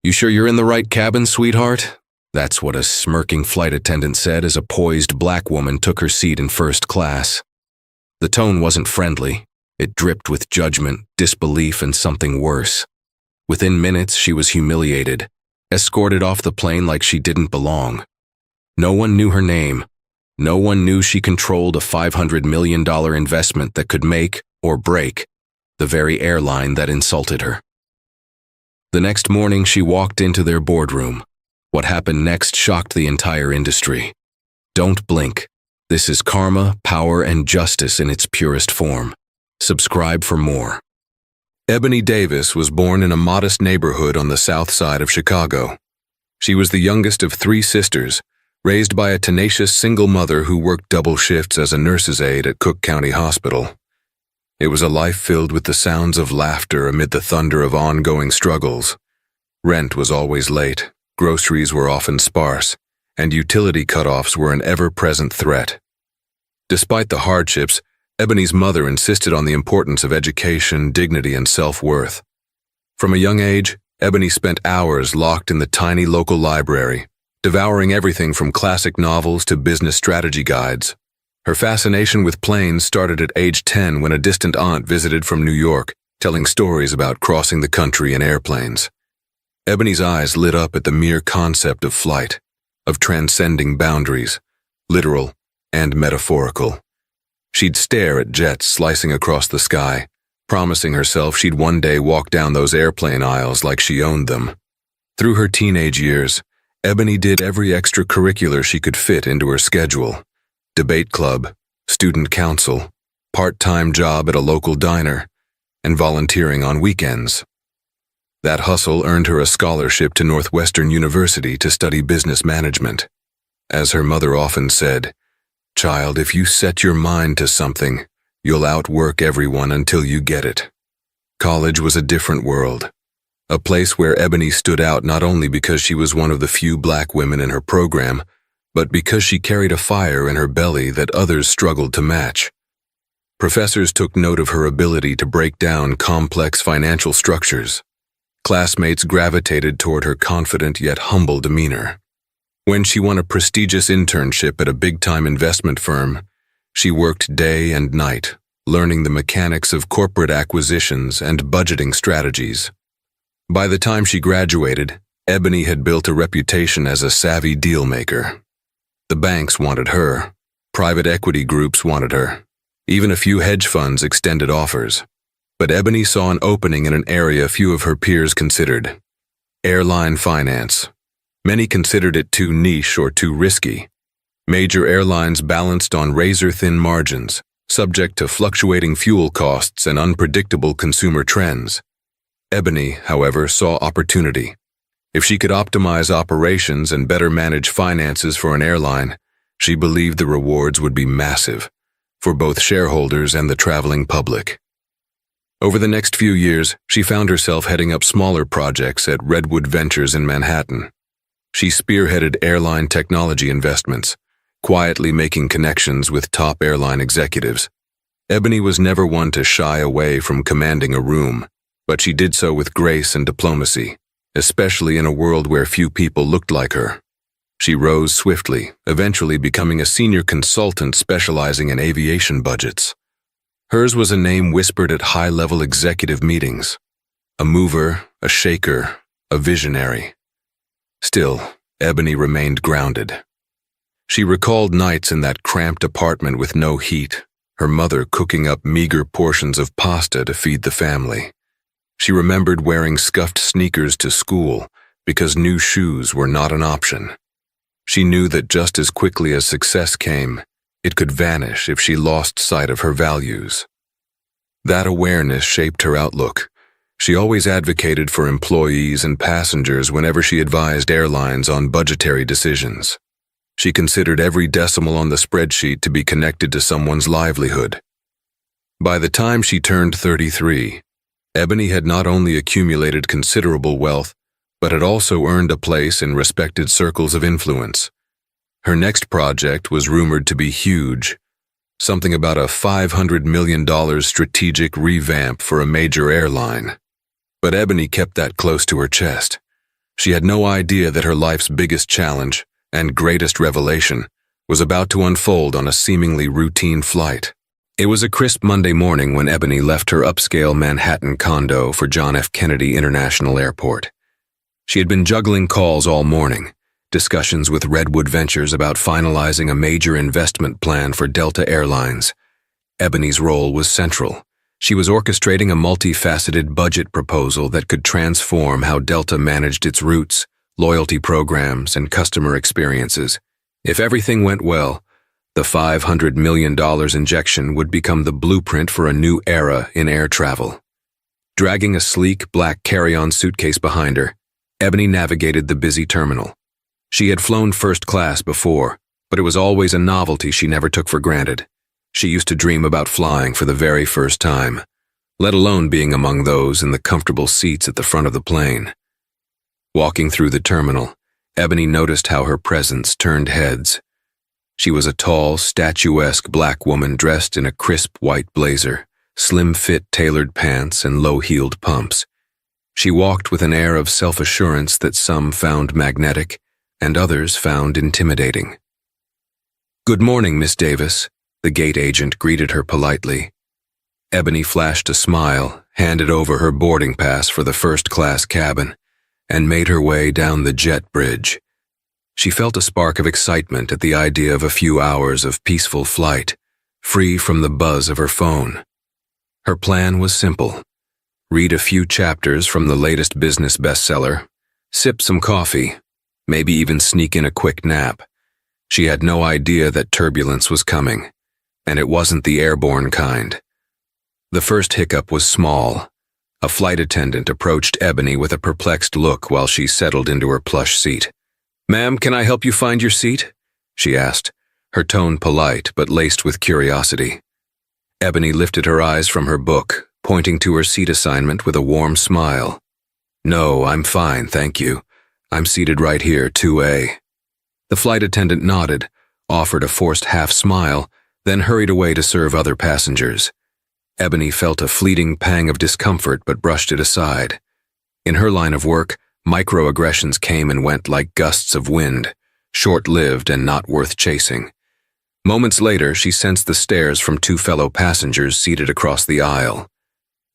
"You sure you're in the right cabin, sweetheart?" That's what a smirking flight attendant said as a poised black woman took her seat in first class. The tone wasn't friendly. It dripped with judgment, disbelief, and something worse. Within minutes, she was humiliated, escorted off the plane like she didn't belong. No one knew her name. No one knew she controlled a $500 million investment that could make or break the very airline that insulted her. The next morning, she walked into their boardroom. What happened next shocked the entire industry. Don't blink. This is karma, power, and justice in its purest form. Subscribe for more. Ebony Davis was born in a modest neighborhood on the south side of Chicago. She was the youngest of 3 sisters, raised by a tenacious single mother who worked double shifts as a nurse's aide at Cook County Hospital. It was a life filled with the sounds of laughter amid the thunder of ongoing struggles. Rent was always late, groceries were often sparse, and utility cutoffs were an ever-present threat. Despite the hardships, Ebony's mother insisted on the importance of education, dignity, and self-worth. From a young age, Ebony spent hours locked in the tiny local library, devouring everything from classic novels to business strategy guides. Her fascination with planes started at age 10 when a distant aunt visited from New York, telling stories about crossing the country in airplanes. Ebony's eyes lit up at the mere concept of flight, of transcending boundaries, literal and metaphorical. She'd stare at jets slicing across the sky, promising herself she'd one day walk down those airplane aisles like she owned them. Through her teenage years, Ebony did every extracurricular she could fit into her schedule: debate club, student council, part-time job at a local diner, and volunteering on weekends. That hustle earned her a scholarship to Northwestern University to study business management. As her mother often said, "Child, if you set your mind to something, you'll outwork everyone until you get it." College was a different world, a place where Ebony stood out not only because she was one of the few black women in her program, but because she carried a fire in her belly that others struggled to match. Professors took note of her ability to break down complex financial structures. Classmates gravitated toward her confident yet humble demeanor. When she won a prestigious internship at a big-time investment firm, she worked day and night, learning the mechanics of corporate acquisitions and budgeting strategies. By the time she graduated, Ebony had built a reputation as a savvy deal-maker. The banks wanted her, private equity groups wanted her, even a few hedge funds extended offers. But Ebony saw an opening in an area few of her peers considered: airline finance. Many considered it too niche or too risky. Major airlines balanced on razor-thin margins, subject to fluctuating fuel costs and unpredictable consumer trends. Ebony, however, saw opportunity. If she could optimize operations and better manage finances for an airline, she believed the rewards would be massive, for both shareholders and the traveling public. Over the next few years, she found herself heading up smaller projects at Redwood Ventures in Manhattan. She spearheaded airline technology investments, quietly making connections with top airline executives. Ebony was never one to shy away from commanding a room, but she did so with grace and diplomacy, especially in a world where few people looked like her. She rose swiftly, eventually becoming a senior consultant specializing in aviation budgets. Hers was a name whispered at high-level executive meetings: a mover, a shaker, a visionary. Still, Ebony remained grounded. She recalled nights in that cramped apartment with no heat, her mother cooking up meager portions of pasta to feed the family. She remembered wearing scuffed sneakers to school because new shoes were not an option. She knew that just as quickly as success came, it could vanish if she lost sight of her values. That awareness shaped her outlook. She always advocated for employees and passengers whenever she advised airlines on budgetary decisions. She considered every decimal on the spreadsheet to be connected to someone's livelihood. By the time she turned 33, Ebony had not only accumulated considerable wealth, but had also earned a place in respected circles of influence. Her next project was rumored to be huge, something about a $500 million strategic revamp for a major airline. But Ebony kept that close to her chest. She had no idea that her life's biggest challenge and greatest revelation was about to unfold on a seemingly routine flight. It was a crisp Monday morning when Ebony left her upscale Manhattan condo for John F. Kennedy International Airport. She had been juggling calls all morning, discussions with Redwood Ventures about finalizing a major investment plan for Delta Airlines. Ebony's role was central. She was orchestrating a multifaceted budget proposal that could transform how Delta managed its routes, loyalty programs, and customer experiences. If everything went well, the $500 million injection would become the blueprint for a new era in air travel. Dragging a sleek, black carry-on suitcase behind her, Ebony navigated the busy terminal. She had flown first class before, but it was always a novelty she never took for granted. She used to dream about flying for the very first time, let alone being among those in the comfortable seats at the front of the plane. Walking through the terminal, Ebony noticed how her presence turned heads. She was a tall, statuesque black woman dressed in a crisp white blazer, slim-fit tailored pants, and low-heeled pumps. She walked with an air of self-assurance that some found magnetic and others found intimidating. "Good morning, Miss Davis," the gate agent greeted her politely. Ebony flashed a smile, handed over her boarding pass for the first-class cabin, and made her way down the jet bridge. She felt a spark of excitement at the idea of a few hours of peaceful flight, free from the buzz of her phone. Her plan was simple: read a few chapters from the latest business bestseller, sip some coffee, maybe even sneak in a quick nap. She had no idea that turbulence was coming, and it wasn't the airborne kind. The first hiccup was small. A flight attendant approached Ebony with a perplexed look while she settled into her plush seat. "Ma'am, can I help you find your seat?" she asked, her tone polite but laced with curiosity. Ebony lifted her eyes from her book, pointing to her seat assignment with a warm smile. "No, I'm fine, thank you. I'm seated right here, 2A. The flight attendant nodded, offered a forced half-smile, then hurried away to serve other passengers. Ebony felt a fleeting pang of discomfort but brushed it aside. In her line of work, microaggressions came and went like gusts of wind, short-lived and not worth chasing. Moments later, she sensed the stares from two fellow passengers seated across the aisle.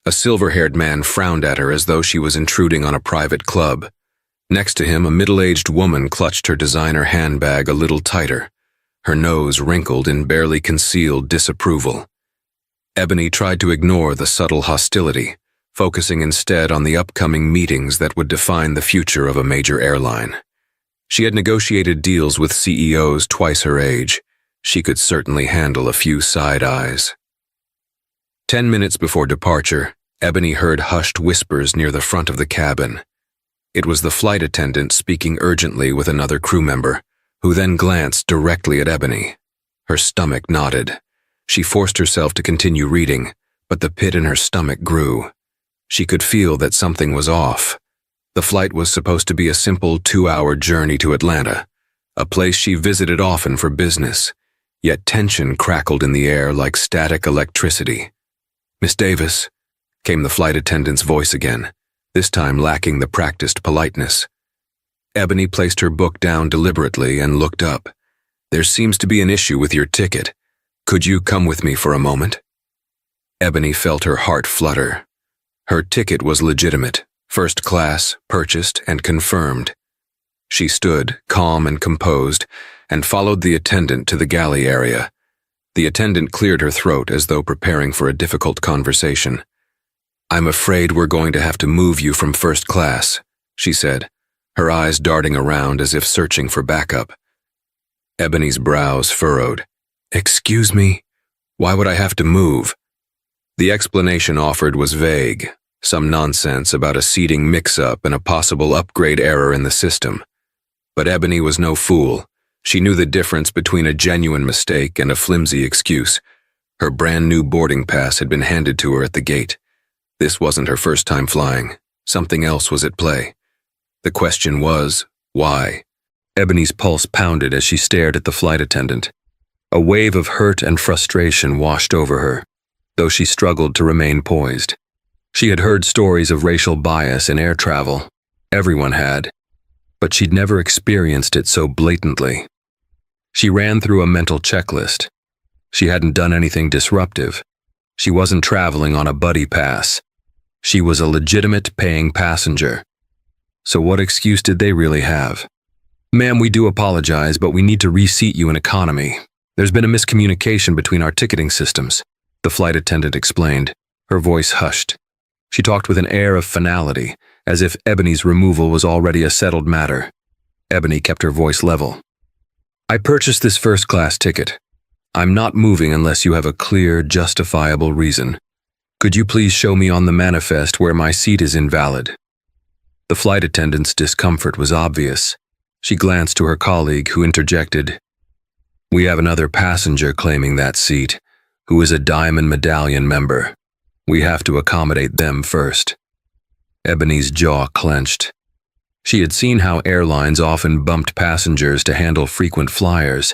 A silver-haired man frowned at her as though she was intruding on a private club. Next to him, a middle-aged woman clutched her designer handbag a little tighter, her nose wrinkled in barely concealed disapproval. Ebony tried to ignore the subtle hostility, focusing instead on the upcoming meetings that would define the future of a major airline. She had negotiated deals with CEOs twice her age. She could certainly handle a few side eyes. 10 minutes before departure, Ebony heard hushed whispers near the front of the cabin. It was the flight attendant speaking urgently with another crew member, who then glanced directly at Ebony. Her stomach knotted. She forced herself to continue reading, but the pit in her stomach grew. She could feel that something was off. The flight was supposed to be a simple 2-hour journey to Atlanta, a place she visited often for business, yet tension crackled in the air like static electricity. "Miss Davis," came the flight attendant's voice again, this time lacking the practiced politeness. Ebony placed her book down deliberately and looked up. "There seems to be an issue with your ticket. Could you come with me for a moment?" Ebony felt her heart flutter. Her ticket was legitimate, first class, purchased, and confirmed. She stood, calm and composed, and followed the attendant to the galley area. The attendant cleared her throat as though preparing for a difficult conversation. "I'm afraid we're going to have to move you from first class," she said, her eyes darting around as if searching for backup. Ebony's brows furrowed. "Excuse me? Why would I have to move?" The explanation offered was vague, some nonsense about a seating mix-up and a possible upgrade error in the system. But Ebony was no fool. She knew the difference between a genuine mistake and a flimsy excuse. Her brand-new boarding pass had been handed to her at the gate. This wasn't her first time flying. Something else was at play. The question was, why? Ebony's pulse pounded as she stared at the flight attendant. A wave of hurt and frustration washed over her, though she struggled to remain poised. She had heard stories of racial bias in air travel. Everyone had, but she'd never experienced it so blatantly. She ran through a mental checklist. She hadn't done anything disruptive. She wasn't traveling on a buddy pass. She was a legitimate paying passenger. So what excuse did they really have? "Ma'am, we do apologize, but we need to reseat you in economy. There's been a miscommunication between our ticketing systems," the flight attendant explained, her voice hushed. She talked with an air of finality, as if Ebony's removal was already a settled matter. Ebony kept her voice level. "I purchased this first-class ticket. I'm not moving unless you have a clear, justifiable reason. Could you please show me on the manifest where my seat is invalid?" The flight attendant's discomfort was obvious. She glanced to her colleague, who interjected, "We have another passenger claiming that seat, who is a Diamond Medallion member. We have to accommodate them first." Ebony's jaw clenched. She had seen how airlines often bumped passengers to handle frequent flyers,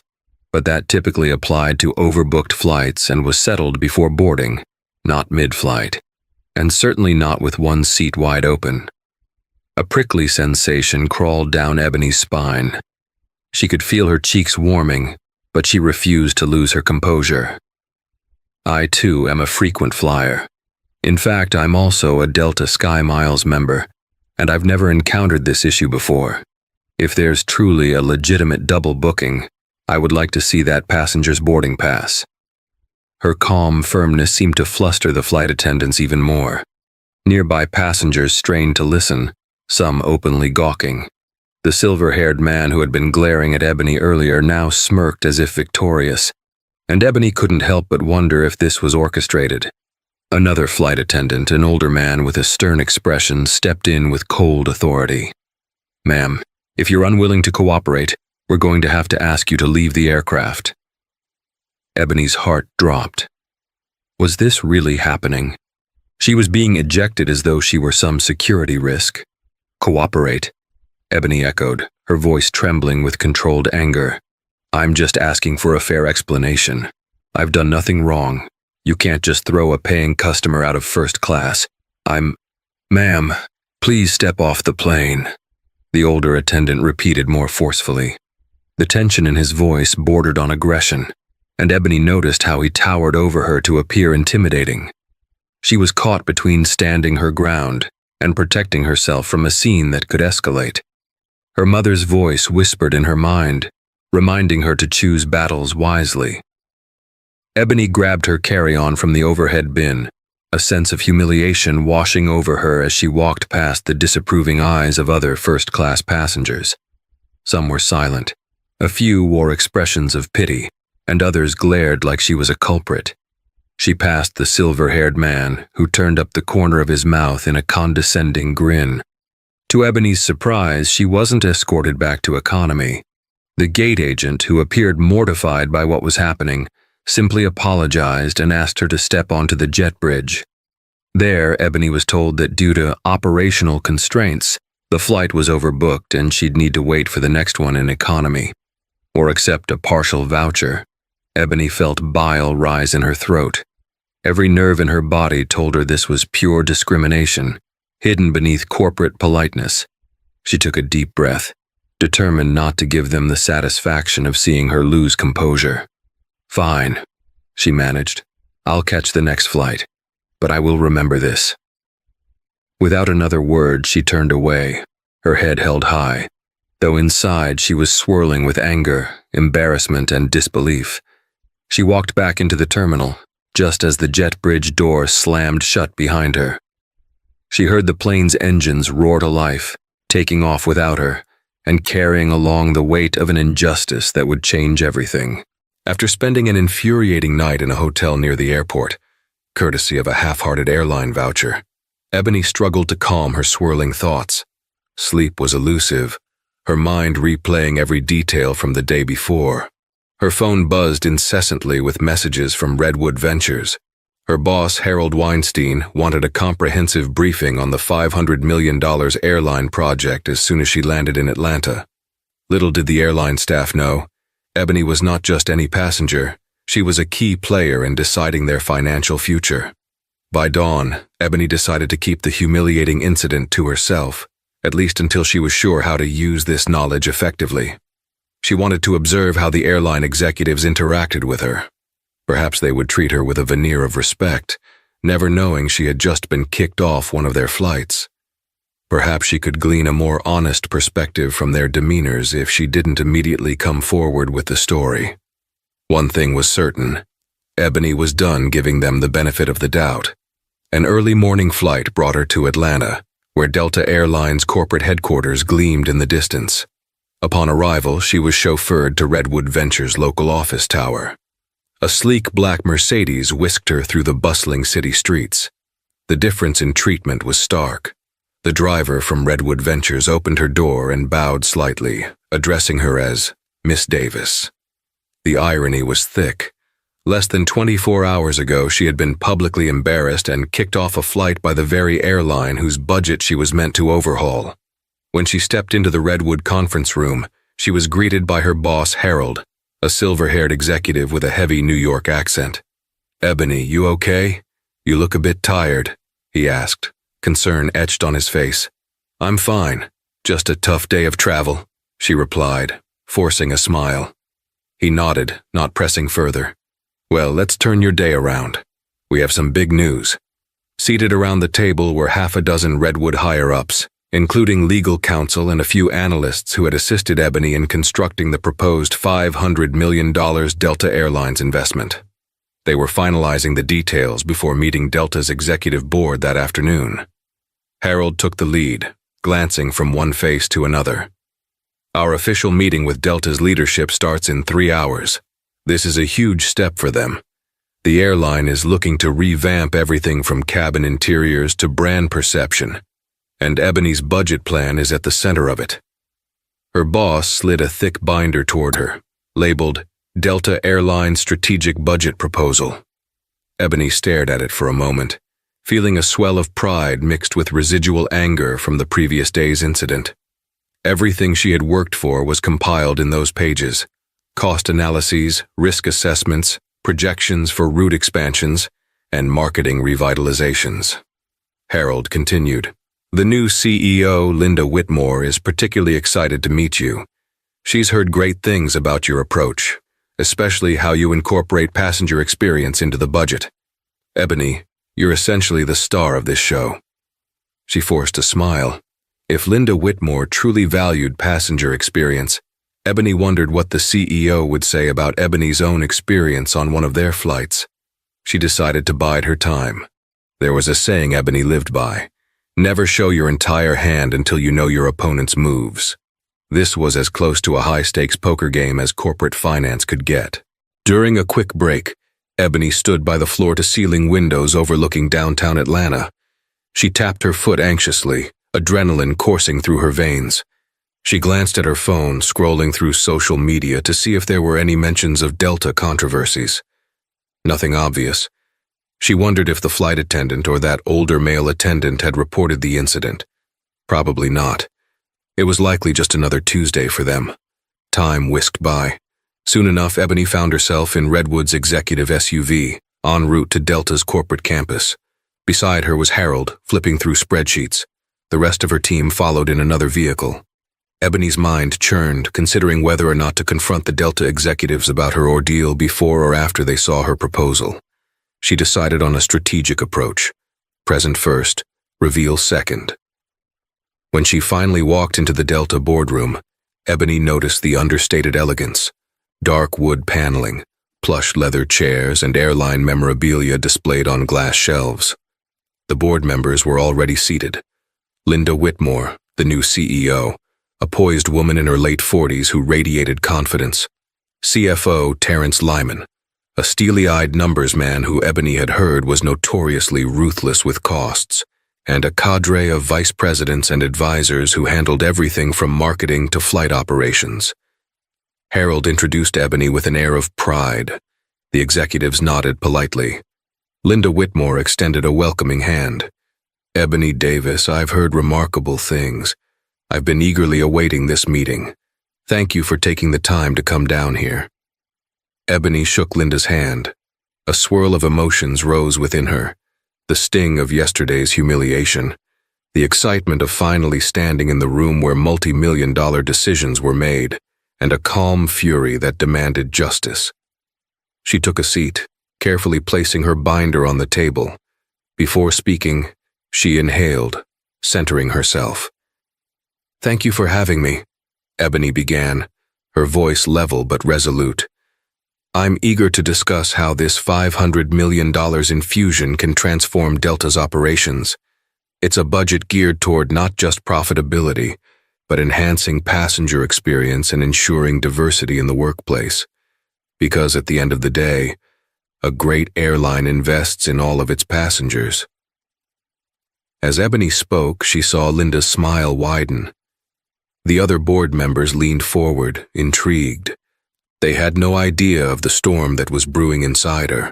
but that typically applied to overbooked flights and was settled before boarding, not mid-flight, and certainly not with one seat wide open. A prickly sensation crawled down Ebony's spine. She could feel her cheeks warming, but she refused to lose her composure. "I, too, am a frequent flyer. In fact, I'm also a Delta Sky Miles member, and I've never encountered this issue before. If there's truly a legitimate double booking, I would like to see that passenger's boarding pass." Her calm firmness seemed to fluster the flight attendants even more. Nearby passengers strained to listen, some openly gawking. The silver-haired man who had been glaring at Ebony earlier now smirked as if victorious, and Ebony couldn't help but wonder if this was orchestrated. Another flight attendant, an older man with a stern expression, stepped in with cold authority. "Ma'am, if you're unwilling to cooperate, we're going to have to ask you to leave the aircraft." Ebony's heart dropped. Was this really happening? She was being ejected as though she were some security risk. "Cooperate," Ebony echoed, her voice trembling with controlled anger. "I'm just asking for a fair explanation. I've done nothing wrong. You can't just throw a paying customer out of first class. Ma'am, please step off the plane," the older attendant repeated more forcefully. The tension in his voice bordered on aggression, and Ebony noticed how he towered over her to appear intimidating. She was caught between standing her ground and protecting herself from a scene that could escalate. Her mother's voice whispered in her mind, reminding her to choose battles wisely. Ebony grabbed her carry-on from the overhead bin, a sense of humiliation washing over her as she walked past the disapproving eyes of other first-class passengers. Some were silent. A few wore expressions of pity, and others glared like she was a culprit. She passed the silver-haired man, who turned up the corner of his mouth in a condescending grin. To Ebony's surprise, she wasn't escorted back to economy. The gate agent, who appeared mortified by what was happening, simply apologized and asked her to step onto the jet bridge. There, Ebony was told that due to operational constraints, the flight was overbooked and she'd need to wait for the next one in economy, or accept a partial voucher. Ebony felt bile rise in her throat. Every nerve in her body told her this was pure discrimination, hidden beneath corporate politeness. She took a deep breath, determined not to give them the satisfaction of seeing her lose composure. "Fine," she managed. "I'll catch the next flight, but I will remember this." Without another word, she turned away, her head held high, though inside she was swirling with anger, embarrassment, and disbelief. She walked back into the terminal, just as the jet bridge door slammed shut behind her. She heard the plane's engines roar to life, taking off without her, and carrying along the weight of an injustice that would change everything. After spending an infuriating night in a hotel near the airport, courtesy of a half-hearted airline voucher, Ebony struggled to calm her swirling thoughts. Sleep was elusive, her mind replaying every detail from the day before. Her phone buzzed incessantly with messages from Redwood Ventures. Her boss, Harold Weinstein, wanted a comprehensive briefing on the $500 million airline project as soon as she landed in Atlanta. Little did the airline staff know, Ebony was not just any passenger, she was a key player in deciding their financial future. By dawn, Ebony decided to keep the humiliating incident to herself. at least until she was sure how to use this knowledge effectively. She wanted to observe how the airline executives interacted with her. Perhaps they would treat her with a veneer of respect, never knowing she had just been kicked off one of their flights. Perhaps she could glean a more honest perspective from their demeanors if she didn't immediately come forward with the story. One thing was certain: Ebony was done giving them the benefit of the doubt. An early morning flight brought her to Atlanta, where Delta Airlines corporate headquarters gleamed in the distance. Upon arrival, she was chauffeured to Redwood Ventures' local office tower. A sleek black Mercedes whisked her through the bustling city streets. The difference in treatment was stark. The driver from Redwood Ventures opened her door and bowed slightly, addressing her as Miss Davis. The irony was thick. Less than 24 hours ago, she had been publicly embarrassed and kicked off a flight by the very airline whose budget she was meant to overhaul. When she stepped into the Redwood conference room, she was greeted by her boss, Harold, a silver-haired executive with a heavy New York accent. "Ebony, you okay? You look a bit tired," he asked, concern etched on his face. "I'm fine. Just a tough day of travel," she replied, forcing a smile. He nodded, not pressing further. "Well, let's turn your day around. We have some big news." Seated around the table were half a dozen Redwood higher-ups, including legal counsel and a few analysts who had assisted Ebony in constructing the proposed $500 million Delta Airlines investment. They were finalizing the details before meeting Delta's executive board that afternoon. Harold took the lead, glancing from one face to another. "Our official meeting with Delta's leadership starts in 3 hours. This is a huge step for them. The airline is looking to revamp everything from cabin interiors to brand perception, and Ebony's budget plan is at the center of it." Her boss slid a thick binder toward her, labeled Delta Airlines Strategic Budget Proposal. Ebony stared at it for a moment, feeling a swell of pride mixed with residual anger from the previous day's incident. Everything she had worked for was compiled in those pages: cost analyses, risk assessments, projections for route expansions, and marketing revitalizations. Harold continued, "The new CEO, Linda Whitmore, is particularly excited to meet you. She's heard great things about your approach, especially how you incorporate passenger experience into the budget. Ebony, you're essentially the star of this show." She forced a smile. If Linda Whitmore truly valued passenger experience, Ebony wondered what the CEO would say about Ebony's own experience on one of their flights. She decided to bide her time. There was a saying Ebony lived by: never show your entire hand until you know your opponent's moves. This was as close to a high-stakes poker game as corporate finance could get. During a quick break, Ebony stood by the floor-to-ceiling windows overlooking downtown Atlanta. She tapped her foot anxiously, adrenaline coursing through her veins. She glanced at her phone, scrolling through social media to see if there were any mentions of Delta controversies. Nothing obvious. She wondered if the flight attendant or that older male attendant had reported the incident. Probably not. It was likely just another Tuesday for them. Time whisked by. Soon enough, Ebony found herself in Redwood's executive SUV, en route to Delta's corporate campus. Beside her was Harold, flipping through spreadsheets. The rest of her team followed in another vehicle. Ebony's mind churned, considering whether or not to confront the Delta executives about her ordeal before or after they saw her proposal. She decided on a strategic approach: present first, reveal second. When she finally walked into the Delta boardroom, Ebony noticed the understated elegance: dark wood paneling, plush leather chairs, and airline memorabilia displayed on glass shelves. The board members were already seated. Linda Whitmore, the new CEO, a poised woman in her late 40s who radiated confidence. CFO Terrence Lyman, a steely-eyed numbers man who Ebony had heard was notoriously ruthless with costs, and a cadre of vice presidents and advisors who handled everything from marketing to flight operations. Harold introduced Ebony with an air of pride. The executives nodded politely. Linda Whitmore extended a welcoming hand. "Ebony Davis, I've heard remarkable things. I've been eagerly awaiting this meeting. Thank you for taking the time to come down here." Ebony shook Linda's hand. A swirl of emotions rose within her: the sting of yesterday's humiliation, the excitement of finally standing in the room where multi-million-dollar decisions were made, and a calm fury that demanded justice. She took a seat, carefully placing her binder on the table. Before speaking, she inhaled, centering herself. "Thank you for having me," Ebony began, her voice level but resolute. "I'm eager to discuss how this $500 million infusion can transform Delta's operations. It's a budget geared toward not just profitability, but enhancing passenger experience and ensuring diversity in the workplace. Because at the end of the day, a great airline invests in all of its passengers." As Ebony spoke, she saw Linda's smile widen. The other board members leaned forward, intrigued. They had no idea of the storm that was brewing inside her,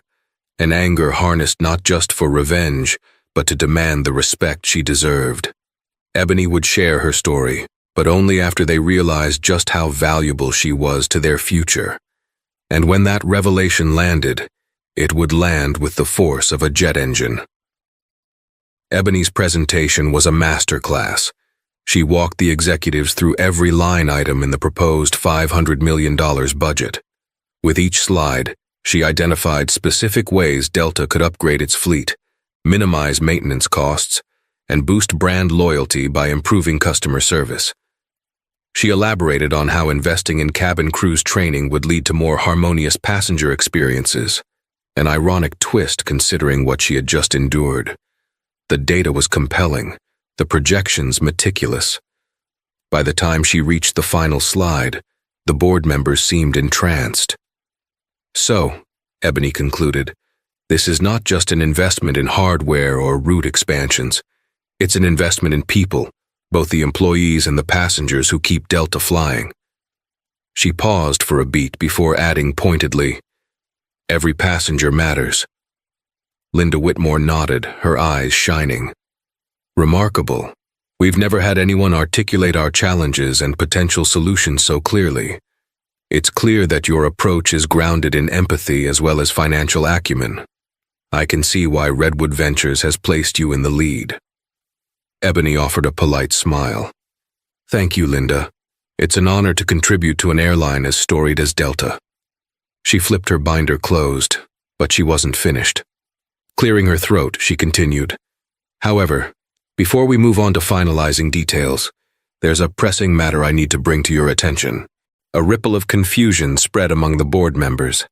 an anger harnessed not just for revenge, but to demand the respect she deserved. Ebony would share her story, but only after they realized just how valuable she was to their future. And when that revelation landed, it would land with the force of a jet engine. Ebony's presentation was a masterclass. She walked the executives through every line item in the proposed $500 million budget. With each slide, she identified specific ways Delta could upgrade its fleet, minimize maintenance costs, and boost brand loyalty by improving customer service. She elaborated on how investing in cabin crews training would lead to more harmonious passenger experiences, an ironic twist considering what she had just endured. The data was compelling, the projections meticulous. By the time she reached the final slide, the board members seemed entranced. "So," Ebony concluded, "this is not just an investment in hardware or route expansions. It's an investment in people, both the employees and the passengers who keep Delta flying." She paused for a beat before adding pointedly, "Every passenger matters." Linda Whitmore nodded, her eyes shining. "Remarkable. We've never had anyone articulate our challenges and potential solutions so clearly. It's clear that your approach is grounded in empathy as well as financial acumen. I can see why Redwood Ventures has placed you in the lead." Ebony offered a polite smile. "Thank you, Linda. It's an honor to contribute to an airline as storied as Delta." She flipped her binder closed, but she wasn't finished. Clearing her throat, she continued, "However, before we move on to finalizing details, there's a pressing matter I need to bring to your attention." A ripple of confusion spread among the board members.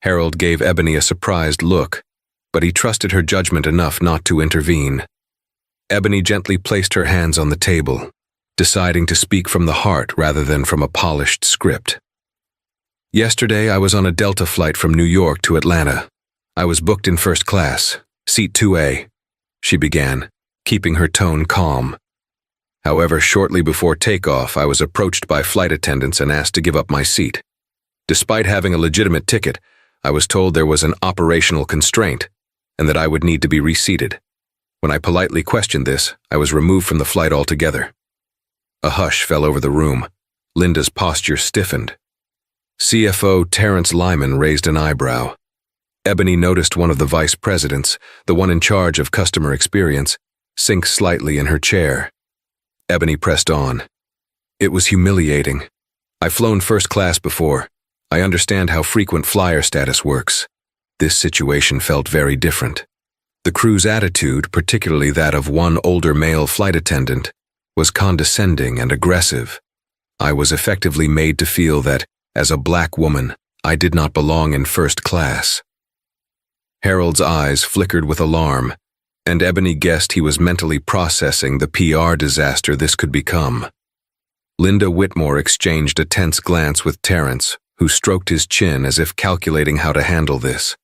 Harold gave Ebony a surprised look, but he trusted her judgment enough not to intervene. Ebony gently placed her hands on the table, deciding to speak from the heart rather than from a polished script. "Yesterday, I was on a Delta flight from New York to Atlanta. I was booked in first class, seat 2A, she began, keeping her tone calm. However, shortly before takeoff, I was approached by flight attendants and asked to give up my seat. Despite having a legitimate ticket, I was told there was an operational constraint and that I would need to be reseated. When I politely questioned this, I was removed from the flight altogether." A hush fell over the room. Linda's posture stiffened. CFO Terrence Lyman raised an eyebrow. Ebony noticed one of the vice presidents, the one in charge of customer experience, sink slightly in her chair. Ebony pressed on. "It was humiliating. I've flown first class before. I understand how frequent flyer status works. This situation felt very different. The crew's attitude, particularly that of one older male flight attendant, was condescending and aggressive. I was effectively made to feel that, as a black woman, I did not belong in first class." Harold's eyes flickered with alarm, and Ebony guessed he was mentally processing the PR disaster this could become. Linda Whitmore exchanged a tense glance with Terrence, who stroked his chin as if calculating how to handle this.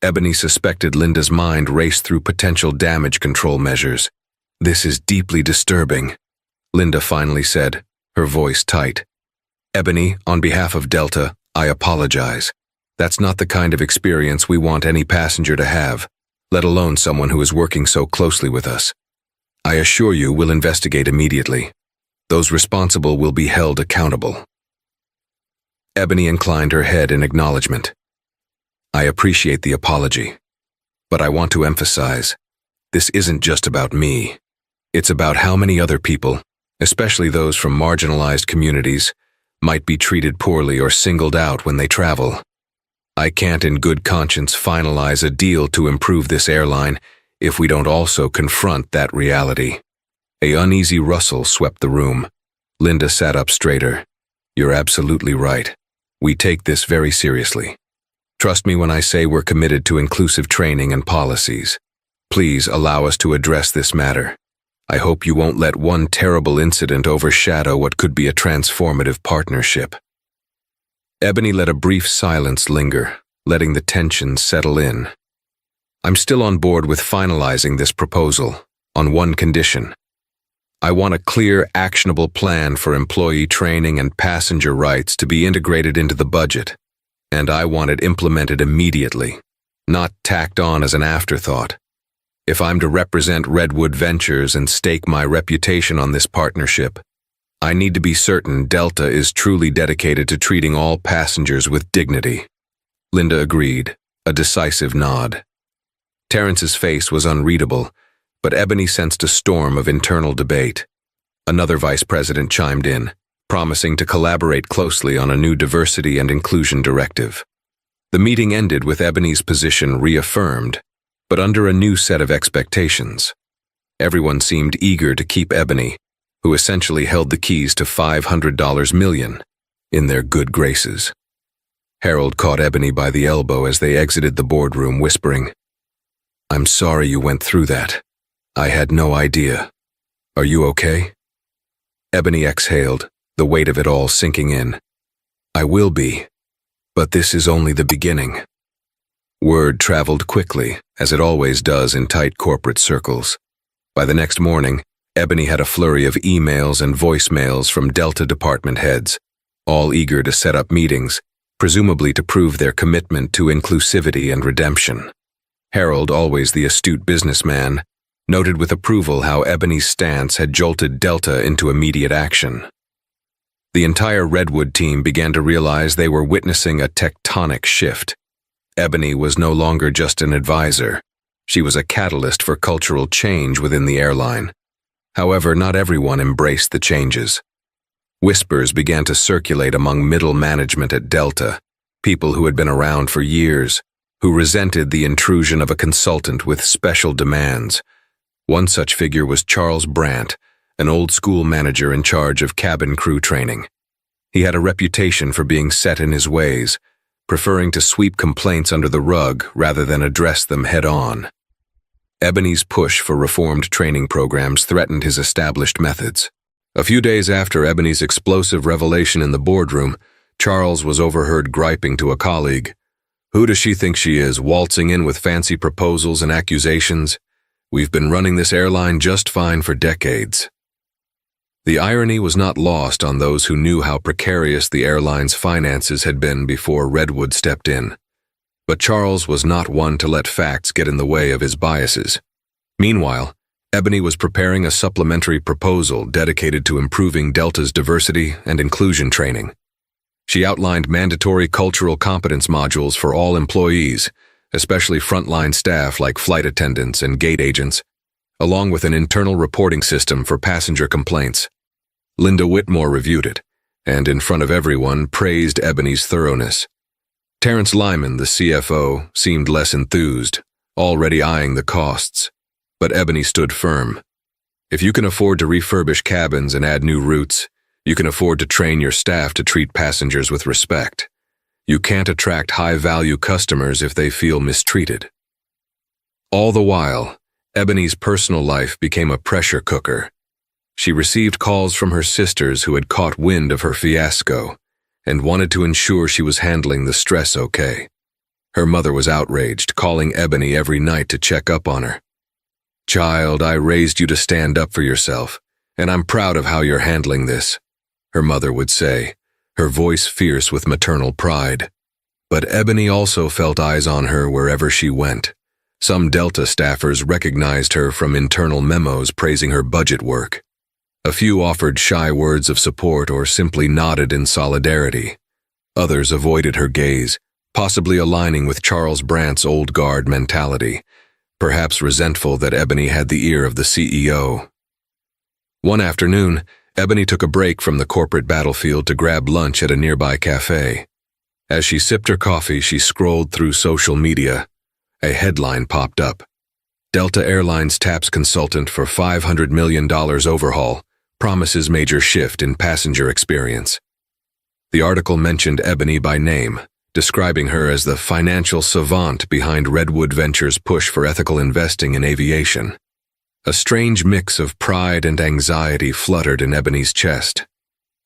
Ebony suspected Linda's mind raced through potential damage control measures. "This is deeply disturbing," Linda finally said, her voice tight. "Ebony, on behalf of Delta, I apologize. That's not the kind of experience we want any passenger to have, let alone someone who is working so closely with us. I assure you we'll investigate immediately. Those responsible will be held accountable." Ebony inclined her head in acknowledgement. "I appreciate the apology, but I want to emphasize, this isn't just about me. It's about how many other people, especially those from marginalized communities, might be treated poorly or singled out when they travel. I can't in good conscience finalize a deal to improve this airline if we don't also confront that reality. An uneasy rustle swept the room. Linda sat up straighter. You're absolutely right. We take this very seriously. Trust me when I say we're committed to inclusive training and policies. Please allow us to address this matter. I hope you won't let one terrible incident overshadow what could be a transformative partnership. Ebony let a brief silence linger, letting the tension settle in. I'm still on board with finalizing this proposal, on one condition. I want a clear, actionable plan for employee training and passenger rights to be integrated into the budget, and I want it implemented immediately, not tacked on as an afterthought. If I'm to represent Redwood Ventures and stake my reputation on this partnership, I need to be certain Delta is truly dedicated to treating all passengers with dignity. Linda agreed, a decisive nod. Terrence's face was unreadable, but Ebony sensed a storm of internal debate. Another vice president chimed in, promising to collaborate closely on a new diversity and inclusion directive. The meeting ended with Ebony's position reaffirmed, but under a new set of expectations. Everyone seemed eager to keep Ebony, who essentially held the keys to $500 million, in their good graces. Harold caught Ebony by the elbow as they exited the boardroom, whispering, I'm sorry you went through that. I had no idea. Are you okay? Ebony exhaled, the weight of it all sinking in. I will be, but this is only the beginning. Word traveled quickly, as it always does in tight corporate circles. By the next morning, Ebony had a flurry of emails and voicemails from Delta department heads, all eager to set up meetings, presumably to prove their commitment to inclusivity and redemption. Harold, always the astute businessman, noted with approval how Ebony's stance had jolted Delta into immediate action. The entire Redwood team began to realize they were witnessing a tectonic shift. Ebony was no longer just an advisor. She was a catalyst for cultural change within the airline. However, not everyone embraced the changes. Whispers began to circulate among middle management at Delta, people who had been around for years, who resented the intrusion of a consultant with special demands. One such figure was Charles Brandt, an old-school manager in charge of cabin crew training. He had a reputation for being set in his ways, preferring to sweep complaints under the rug rather than address them head-on. Ebony's push for reformed training programs threatened his established methods. A few days after Ebony's explosive revelation in the boardroom, Charles was overheard griping to a colleague, "Who does she think she is, waltzing in with fancy proposals and accusations? We've been running this airline just fine for decades." The irony was not lost on those who knew how precarious the airline's finances had been before Redwood stepped in. But Charles was not one to let facts get in the way of his biases. Meanwhile, Ebony was preparing a supplementary proposal dedicated to improving Delta's diversity and inclusion training. She outlined mandatory cultural competence modules for all employees, especially frontline staff like flight attendants and gate agents, along with an internal reporting system for passenger complaints. Linda Whitmore reviewed it, and in front of everyone praised Ebony's thoroughness. Terrence Lyman, the CFO, seemed less enthused, already eyeing the costs. But Ebony stood firm. If you can afford to refurbish cabins and add new routes, you can afford to train your staff to treat passengers with respect. You can't attract high-value customers if they feel mistreated. All the while, Ebony's personal life became a pressure cooker. She received calls from her sisters who had caught wind of her fiasco and wanted to ensure she was handling the stress okay. Her mother was outraged, calling Ebony every night to check up on her. "Child, I raised you to stand up for yourself, and I'm proud of how you're handling this," her mother would say, her voice fierce with maternal pride. But Ebony also felt eyes on her wherever she went. Some Delta staffers recognized her from internal memos praising her budget work. A few offered shy words of support or simply nodded in solidarity. Others avoided her gaze, possibly aligning with Charles Brandt's old guard mentality, perhaps resentful that Ebony had the ear of the CEO. One afternoon, Ebony took a break from the corporate battlefield to grab lunch at a nearby cafe. As she sipped her coffee, she scrolled through social media. A headline popped up. Delta Airlines taps consultant for $500 million overhaul, promises major shift in passenger experience. The article mentioned Ebony by name, describing her as the financial savant behind Redwood Ventures' push for ethical investing in aviation. A strange mix of pride and anxiety fluttered in Ebony's chest.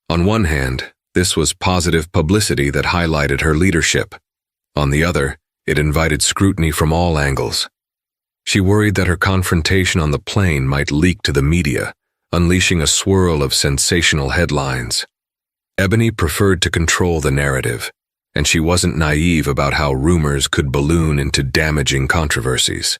On one hand, this was positive publicity that highlighted her leadership. On the other, it invited scrutiny from all angles. She worried that her confrontation on the plane might leak to the media, unleashing a swirl of sensational headlines. Ebony preferred to control the narrative, and she wasn't naive about how rumors could balloon into damaging controversies.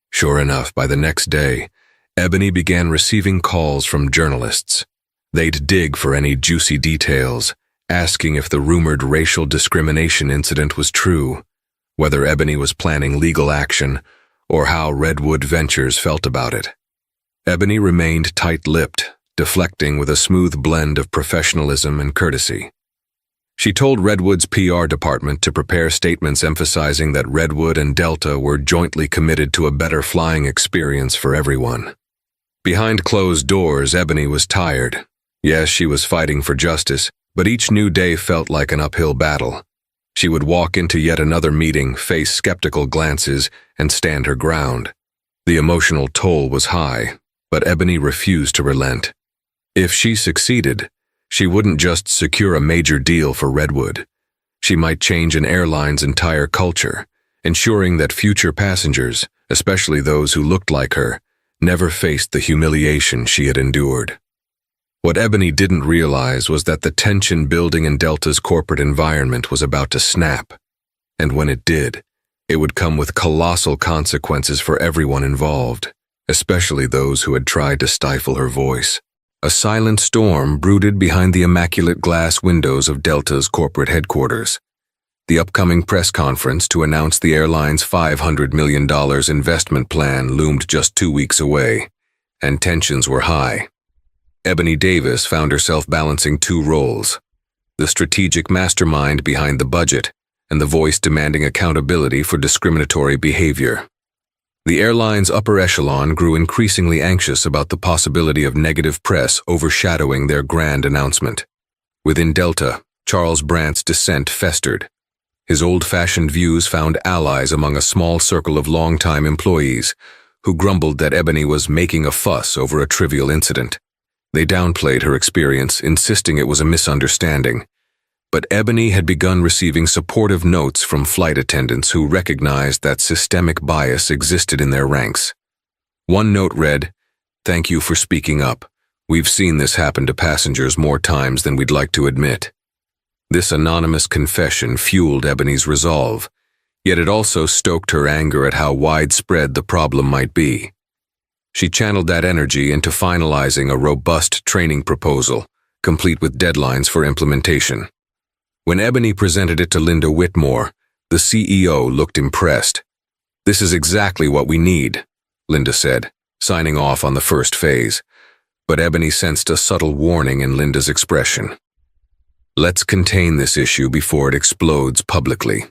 Sure enough, by the next day, Ebony began receiving calls from journalists. They'd dig for any juicy details, asking if the rumored racial discrimination incident was true, whether Ebony was planning legal action, or how Redwood Ventures felt about it. Ebony remained tight-lipped, deflecting with a smooth blend of professionalism and courtesy. She told Redwood's PR department to prepare statements emphasizing that Redwood and Delta were jointly committed to a better flying experience for everyone. Behind closed doors, Ebony was tired. Yes, she was fighting for justice, but each new day felt like an uphill battle. She would walk into yet another meeting, face skeptical glances, and stand her ground. The emotional toll was high, but Ebony refused to relent. If she succeeded, she wouldn't just secure a major deal for Redwood. She might change an airline's entire culture, ensuring that future passengers, especially those who looked like her, never faced the humiliation she had endured. What Ebony didn't realize was that the tension building in Delta's corporate environment was about to snap. And when it did, it would come with colossal consequences for everyone involved, especially those who had tried to stifle her voice. A silent storm brooded behind the immaculate glass windows of Delta's corporate headquarters. The upcoming press conference to announce the airline's $500 million investment plan loomed just 2 weeks away, and tensions were high. Ebony Davis found herself balancing two roles: the strategic mastermind behind the budget and the voice demanding accountability for discriminatory behavior. The airline's upper echelon grew increasingly anxious about the possibility of negative press overshadowing their grand announcement. Within Delta, Charles Brandt's dissent festered. His old-fashioned views found allies among a small circle of longtime employees who grumbled that Ebony was making a fuss over a trivial incident. They downplayed her experience, insisting it was a misunderstanding. But Ebony had begun receiving supportive notes from flight attendants who recognized that systemic bias existed in their ranks. One note read, "Thank you for speaking up. We've seen this happen to passengers more times than we'd like to admit." This anonymous confession fueled Ebony's resolve, yet it also stoked her anger at how widespread the problem might be. She channeled that energy into finalizing a robust training proposal, complete with deadlines for implementation. When Ebony presented it to Linda Whitmore, the CEO looked impressed. "This is exactly what we need," Linda said, signing off on the first phase. But Ebony sensed a subtle warning in Linda's expression. "Let's contain this issue before it explodes publicly."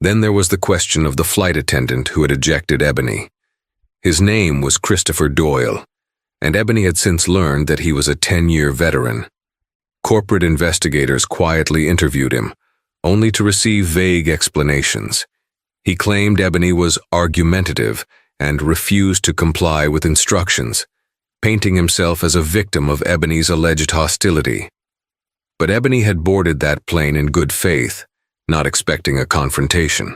Then there was the question of the flight attendant who had ejected Ebony. His name was Christopher Doyle, and Ebony had since learned that he was a 10-year veteran. Corporate investigators quietly interviewed him, only to receive vague explanations. He claimed Ebony was argumentative and refused to comply with instructions, painting himself as a victim of Ebony's alleged hostility. But Ebony had boarded that plane in good faith, not expecting a confrontation.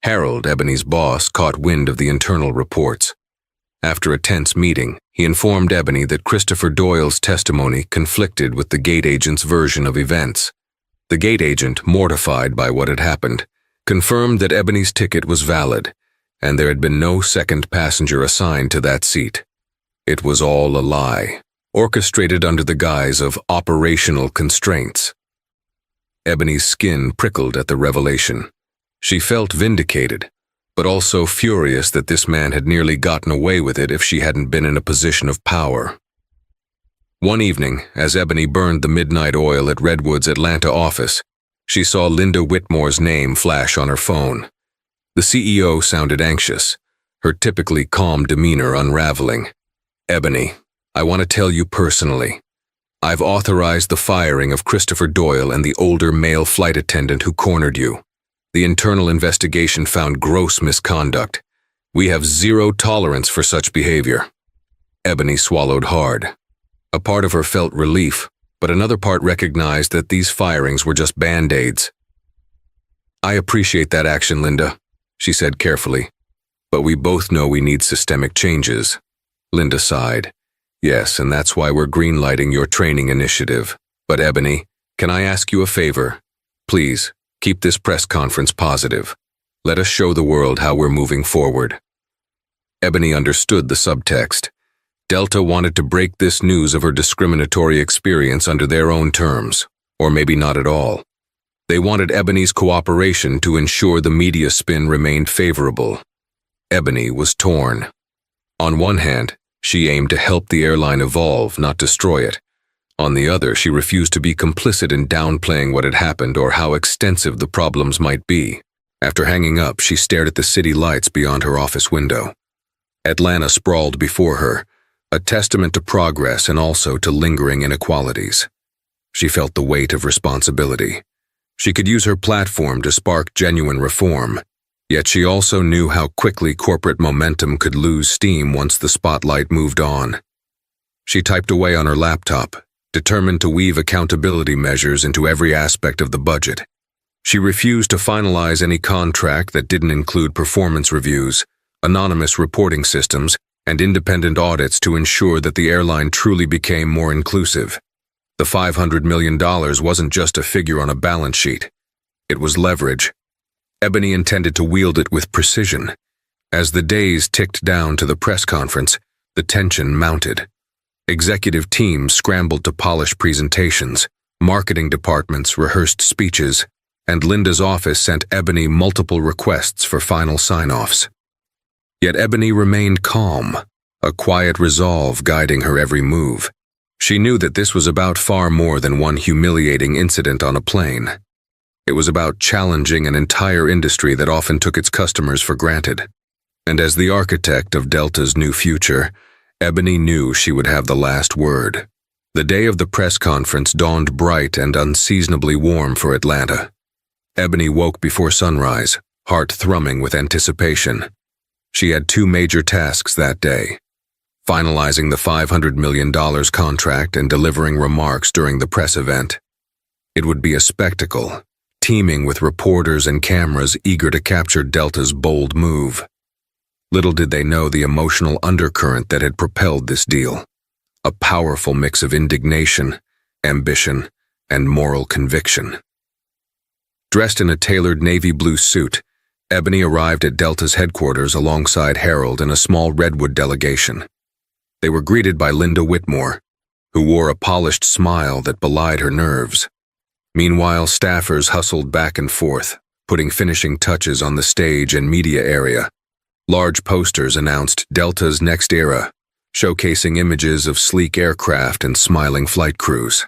Harold, Ebony's boss, caught wind of the internal reports. After a tense meeting, he informed Ebony that Christopher Doyle's testimony conflicted with the gate agent's version of events. The gate agent, mortified by what had happened, confirmed that Ebony's ticket was valid, and there had been no second passenger assigned to that seat. It was all a lie, orchestrated under the guise of operational constraints. Ebony's skin prickled at the revelation. She felt vindicated, but also furious that this man had nearly gotten away with it if she hadn't been in a position of power. One evening, as Ebony burned the midnight oil at Redwood's Atlanta office, she saw Linda Whitmore's name flash on her phone. The CEO sounded anxious, her typically calm demeanor unraveling. "Ebony, I want to tell you personally. I've authorized the firing of Christopher Doyle and the older male flight attendant who cornered you. The internal investigation found gross misconduct. We have zero tolerance for such behavior." Ebony swallowed hard. A part of her felt relief, but another part recognized that these firings were just band-aids. "I appreciate that action, Linda," she said carefully. "But we both know we need systemic changes." Linda sighed. "Yes, and that's why we're greenlighting your training initiative. But Ebony, can I ask you a favor? Please, keep this press conference positive. Let us show the world how we're moving forward." Ebony understood the subtext. Delta wanted to break this news of her discriminatory experience under their own terms, or maybe not at all. They wanted Ebony's cooperation to ensure the media spin remained favorable. Ebony was torn. On one hand, she aimed to help the airline evolve, not destroy it. On the other, she refused to be complicit in downplaying what had happened or how extensive the problems might be. After hanging up, she stared at the city lights beyond her office window. Atlanta sprawled before her, a testament to progress and also to lingering inequalities. She felt the weight of responsibility. She could use her platform to spark genuine reform, yet she also knew how quickly corporate momentum could lose steam once the spotlight moved on. She typed away on her laptop, determined to weave accountability measures into every aspect of the budget. She refused to finalize any contract that didn't include performance reviews, anonymous reporting systems, and independent audits to ensure that the airline truly became more inclusive. The $500 million wasn't just a figure on a balance sheet. It was leverage. Ebony intended to wield it with precision. As the days ticked down to the press conference, the tension mounted. Executive teams scrambled to polish presentations, marketing departments rehearsed speeches, and Linda's office sent Ebony multiple requests for final sign-offs. Yet Ebony remained calm, a quiet resolve guiding her every move. She knew that this was about far more than one humiliating incident on a plane. It was about challenging an entire industry that often took its customers for granted. And as the architect of Delta's new future, Ebony knew she would have the last word. The day of the press conference dawned bright and unseasonably warm for Atlanta. Ebony woke before sunrise, heart thrumming with anticipation. She had two major tasks that day: finalizing the $500 million contract and delivering remarks during the press event. It would be a spectacle, teeming with reporters and cameras eager to capture Delta's bold move. Little did they know the emotional undercurrent that had propelled this deal, a powerful mix of indignation, ambition, and moral conviction. Dressed in a tailored navy blue suit, Ebony arrived at Delta's headquarters alongside Harold and a small Redwood delegation. They were greeted by Linda Whitmore, who wore a polished smile that belied her nerves. Meanwhile, staffers hustled back and forth, putting finishing touches on the stage and media area. Large posters announced Delta's next era, showcasing images of sleek aircraft and smiling flight crews.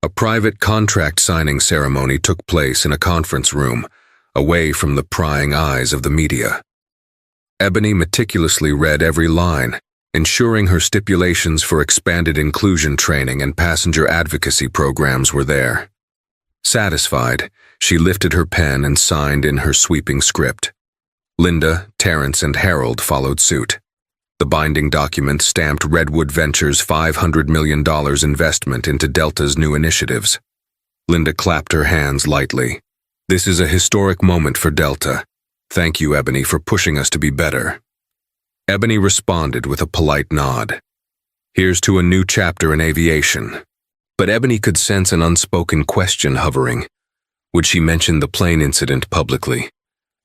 A private contract signing ceremony took place in a conference room, away from the prying eyes of the media. Ebony meticulously read every line, ensuring her stipulations for expanded inclusion training and passenger advocacy programs were there. Satisfied, she lifted her pen and signed in her sweeping script. Linda, Terrence, and Harold followed suit. The binding document stamped Redwood Ventures' $500 million investment into Delta's new initiatives. Linda clapped her hands lightly. "This is a historic moment for Delta. Thank you, Ebony, for pushing us to be better." Ebony responded with a polite nod. "Here's to a new chapter in aviation." But Ebony could sense an unspoken question hovering. Would she mention the plane incident publicly?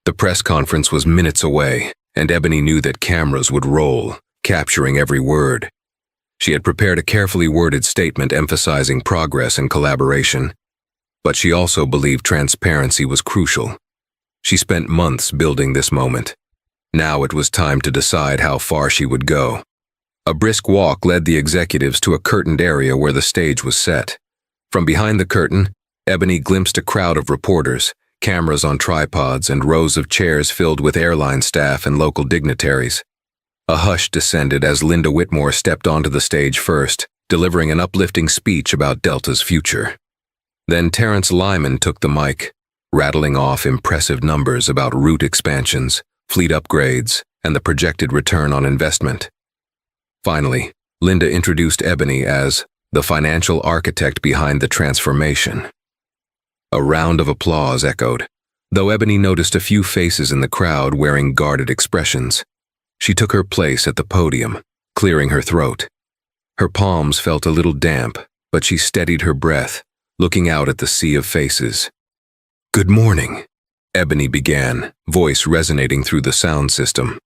The press conference was minutes away, and Ebony knew that cameras would roll, capturing every word. She had prepared a carefully worded statement emphasizing progress and collaboration. But she also believed transparency was crucial. She spent months building this moment. Now it was time to decide how far she would go. A brisk walk led the executives to a curtained area where the stage was set. From behind the curtain, Ebony glimpsed a crowd of reporters, cameras on tripods, and rows of chairs filled with airline staff and local dignitaries. A hush descended as Linda Whitmore stepped onto the stage first, delivering an uplifting speech about Delta's future. Then Terrence Lyman took the mic, rattling off impressive numbers about route expansions, fleet upgrades, and the projected return on investment. Finally, Linda introduced Ebony as the financial architect behind the transformation. A round of applause echoed, though Ebony noticed a few faces in the crowd wearing guarded expressions. She took her place at the podium, clearing her throat. Her palms felt a little damp, but she steadied her breath, looking out at the sea of faces. "Good morning," Ebony began, voice resonating through the sound system.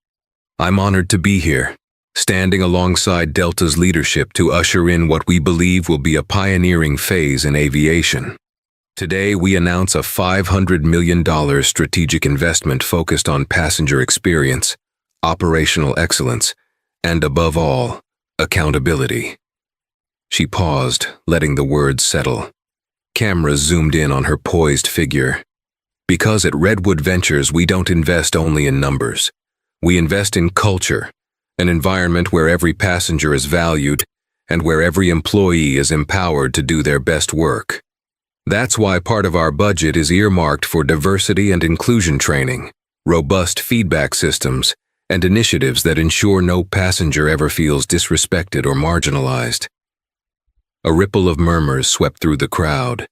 "I'm honored to be here, standing alongside Delta's leadership to usher in what we believe will be a pioneering phase in aviation. Today, we announce a $500 million strategic investment focused on passenger experience, operational excellence, and above all, accountability." She paused, letting the words settle. Cameras zoomed in on her poised figure. "Because at Redwood Ventures, we don't invest only in numbers. We invest in culture, an environment where every passenger is valued and where every employee is empowered to do their best work. That's why part of our budget is earmarked for diversity and inclusion training, robust feedback systems, and initiatives that ensure no passenger ever feels disrespected or marginalized." A ripple of murmurs swept through the crowd.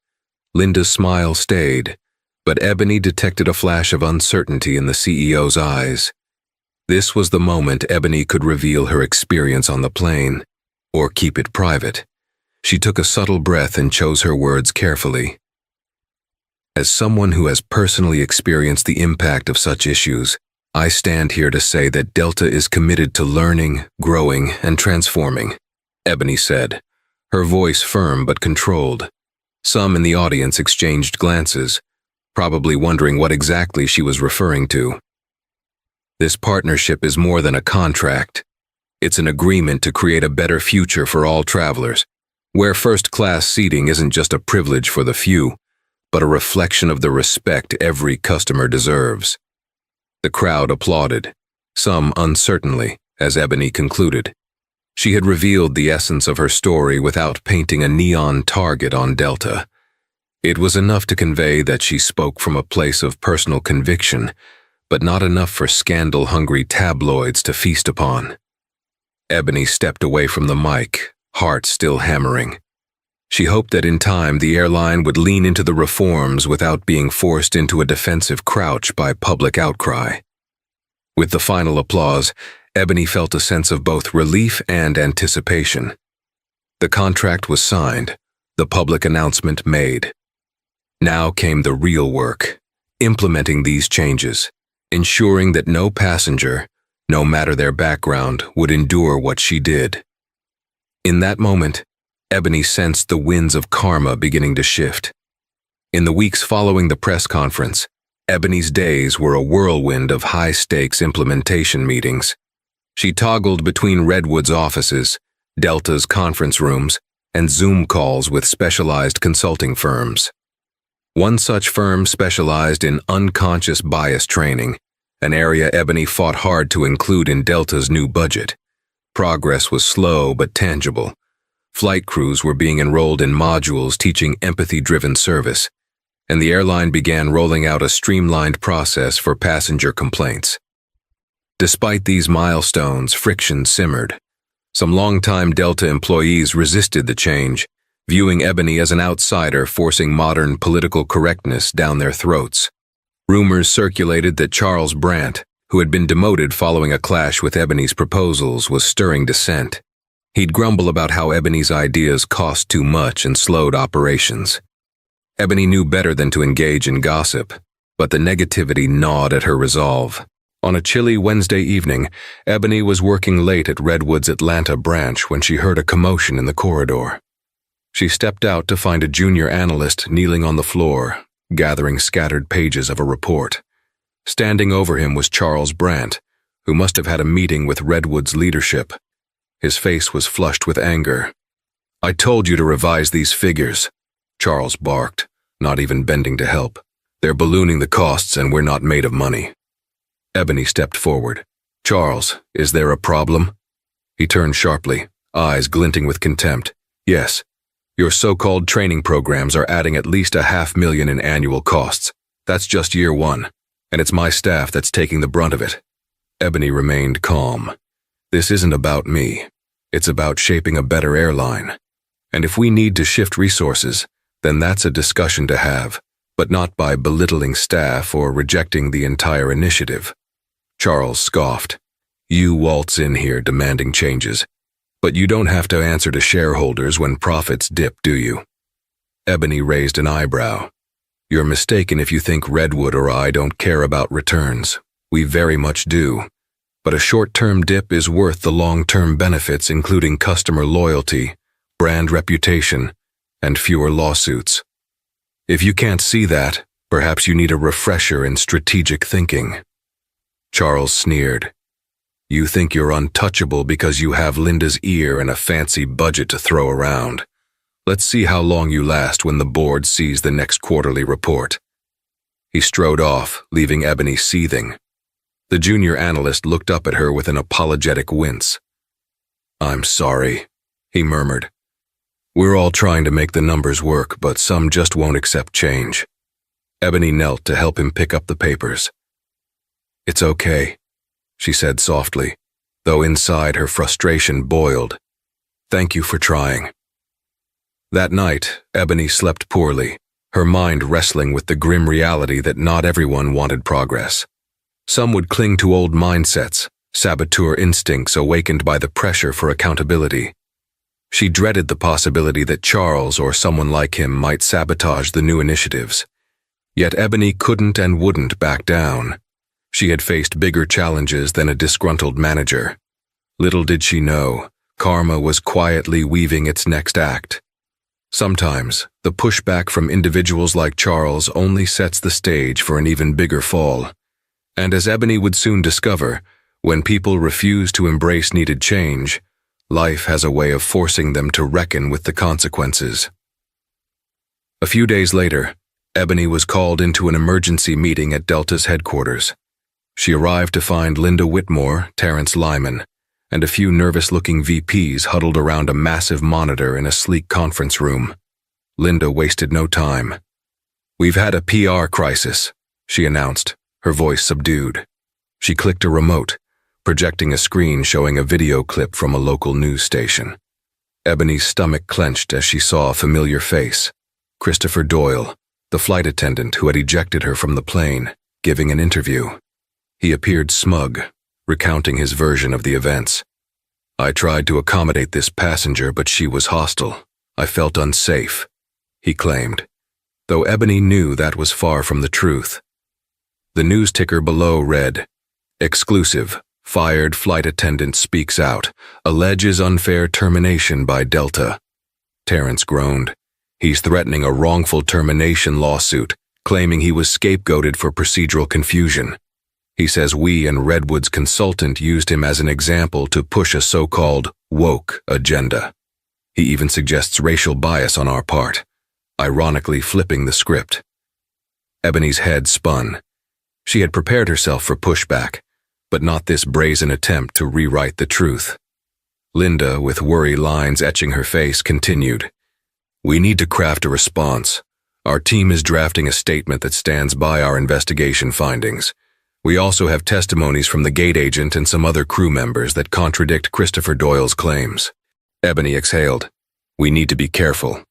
Linda's smile stayed, but Ebony detected a flash of uncertainty in the CEO's eyes. This was the moment Ebony could reveal her experience on the plane, or keep it private. She took a subtle breath and chose her words carefully. "As someone who has personally experienced the impact of such issues, I stand here to say that Delta is committed to learning, growing, and transforming," Ebony said, her voice firm but controlled. Some in the audience exchanged glances, probably wondering what exactly she was referring to. "This partnership is more than a contract. It's an agreement to create a better future for all travelers, where first-class seating isn't just a privilege for the few, but a reflection of the respect every customer deserves." The crowd applauded, some uncertainly, as Ebony concluded. She had revealed the essence of her story without painting a neon target on Delta. It was enough to convey that she spoke from a place of personal conviction, but not enough for scandal-hungry tabloids to feast upon. Ebony stepped away from the mic, heart still hammering. She hoped that in time the airline would lean into the reforms without being forced into a defensive crouch by public outcry. With the final applause, Ebony felt a sense of both relief and anticipation. The contract was signed, the public announcement made. Now came the real work, implementing these changes, ensuring that no passenger, no matter their background, would endure what she did. In that moment, Ebony sensed the winds of karma beginning to shift. In the weeks following the press conference, Ebony's days were a whirlwind of high-stakes implementation meetings. She toggled between Redwood's offices, Delta's conference rooms, and Zoom calls with specialized consulting firms. One such firm specialized in unconscious bias training, an area Ebony fought hard to include in Delta's new budget. Progress was slow but tangible. Flight crews were being enrolled in modules teaching empathy-driven service, and the airline began rolling out a streamlined process for passenger complaints. Despite these milestones, friction simmered. Some longtime Delta employees resisted the change, viewing Ebony as an outsider forcing modern political correctness down their throats. Rumors circulated that Charles Brandt, who had been demoted following a clash with Ebony's proposals, was stirring dissent. He'd grumble about how Ebony's ideas cost too much and slowed operations. Ebony knew better than to engage in gossip, but the negativity gnawed at her resolve. On a chilly Wednesday evening, Ebony was working late at Redwood's Atlanta branch when she heard a commotion in the corridor. She stepped out to find a junior analyst kneeling on the floor, gathering scattered pages of a report. Standing over him was Charles Brandt, who must have had a meeting with Redwood's leadership. His face was flushed with anger. "I told you to revise these figures," Charles barked, not even bending to help. "They're ballooning the costs and we're not made of money." Ebony stepped forward. "Charles, is there a problem?" He turned sharply, eyes glinting with contempt. "Yes. Your so-called training programs are adding at least $500,000 in annual costs. That's just year one, and it's my staff that's taking the brunt of it." Ebony remained calm. "This isn't about me. It's about shaping a better airline. And if we need to shift resources, then that's a discussion to have, but not by belittling staff or rejecting the entire initiative." Charles scoffed. "You waltz in here demanding changes, but you don't have to answer to shareholders when profits dip, do you?" Ebony raised an eyebrow. "You're mistaken if you think Redwood or I don't care about returns. We very much do. But a short-term dip is worth the long-term benefits, including customer loyalty, brand reputation, and fewer lawsuits. If you can't see that, perhaps you need a refresher in strategic thinking." Charles sneered. "You think you're untouchable because you have Linda's ear and a fancy budget to throw around. Let's see how long you last when the board sees the next quarterly report." He strode off, leaving Ebony seething. The junior analyst looked up at her with an apologetic wince. "I'm sorry," he murmured. "We're all trying to make the numbers work, but some just won't accept change." Ebony knelt to help him pick up the papers. "It's okay," she said softly, though inside her frustration boiled. "Thank you for trying." That night, Ebony slept poorly, her mind wrestling with the grim reality that not everyone wanted progress. Some would cling to old mindsets, saboteur instincts awakened by the pressure for accountability. She dreaded the possibility that Charles or someone like him might sabotage the new initiatives. Yet Ebony couldn't and wouldn't back down. She had faced bigger challenges than a disgruntled manager. Little did she know, karma was quietly weaving its next act. Sometimes, the pushback from individuals like Charles only sets the stage for an even bigger fall. And as Ebony would soon discover, when people refuse to embrace needed change, life has a way of forcing them to reckon with the consequences. A few days later, Ebony was called into an emergency meeting at Delta's headquarters. She arrived to find Linda Whitmore, Terrence Lyman, and a few nervous-looking VPs huddled around a massive monitor in a sleek conference room. Linda wasted no time. "We've had a PR crisis," she announced, her voice subdued. She clicked a remote, projecting a screen showing a video clip from a local news station. Ebony's stomach clenched as she saw a familiar face. Christopher Doyle, the flight attendant who had ejected her from the plane, giving an interview. He appeared smug, recounting his version of the events. "I tried to accommodate this passenger, but she was hostile. I felt unsafe," he claimed, though Ebony knew that was far from the truth. The news ticker below read, "Exclusive, fired flight attendant speaks out, alleges unfair termination by Delta." Terrence groaned. "He's threatening a wrongful termination lawsuit, claiming he was scapegoated for procedural confusion. He says we and Redwood's consultant used him as an example to push a so-called woke agenda. He even suggests racial bias on our part, ironically flipping the script." Ebony's head spun. She had prepared herself for pushback, but not this brazen attempt to rewrite the truth. Linda, with worry lines etching her face, continued, "We need to craft a response. Our team is drafting a statement that stands by our investigation findings. We also have testimonies from the gate agent and some other crew members that contradict Christopher Doyle's claims." Ebony exhaled. "We need to be careful.